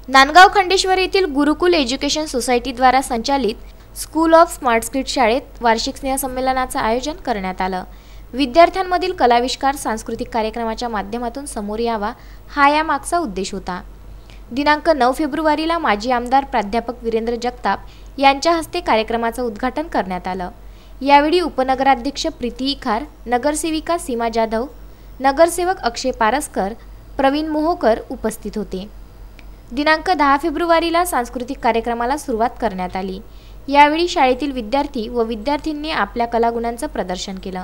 नांदगाव खंडेश्वर येथील गुरुकुल एज्युकेशन सोसायटीद्वारा संचालित school of smart skit शाळेत वार्षिक स्नेहसंमेलनाचं आयोजन करण्यात आलं। विद्यार्थ्यांमधील कलाविष्कार सांस्कृतिक कार्यक्रमाच्या माध्यमातून समोर यावा हा यामागचा उद्देश होता। दिनांक 9 फेब्रुवारीला माजी आमदार प्राध्यापक वीरेंद्र जगताप यांच्या हस्ते कार्यक्रमाचं उद्घाटन करण्यात आलं। यावेळी उपनगराध्यक्ष प्रीती इखार, नगरसेविका सीमा जाधव, नगरसेवक अक्षय पारसकर, प्रवीण मोहोकर उपस्थित होते। दिनांक 10 फेब्रुवारीला सांस्कृतिक कार्यक्रमाला सुरुवात करण्यात आली। यावेळी शाळेतील विद्यार्थी व विद्यार्थ्यांनी आपल्या कलागुणांचं प्रदर्शन केलं।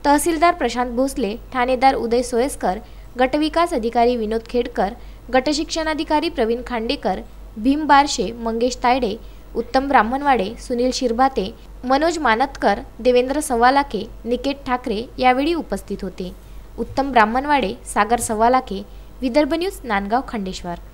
तहसीलदार प्रशांत भोसले, ठाणेदार उदय सोयस्कर, गटविकास अधिकारी विनोद खेडकर, गटशिक्षणाधिकारी प्रवीण खांडेकर, भीम बारशे, मंगेश तायडे, उत्तम ब्राह्मणवाडे, सुनील शिरभाते, मनोज मानतकर, देवेंद्र सवालाखे, निकेत ठाकरे यावेळी उपस्थित होते। उत्तम ब्राह्मणवाडे, सागर सवालाखे, विदर्भ न्यूज, नांदगाव खंडेश्वर।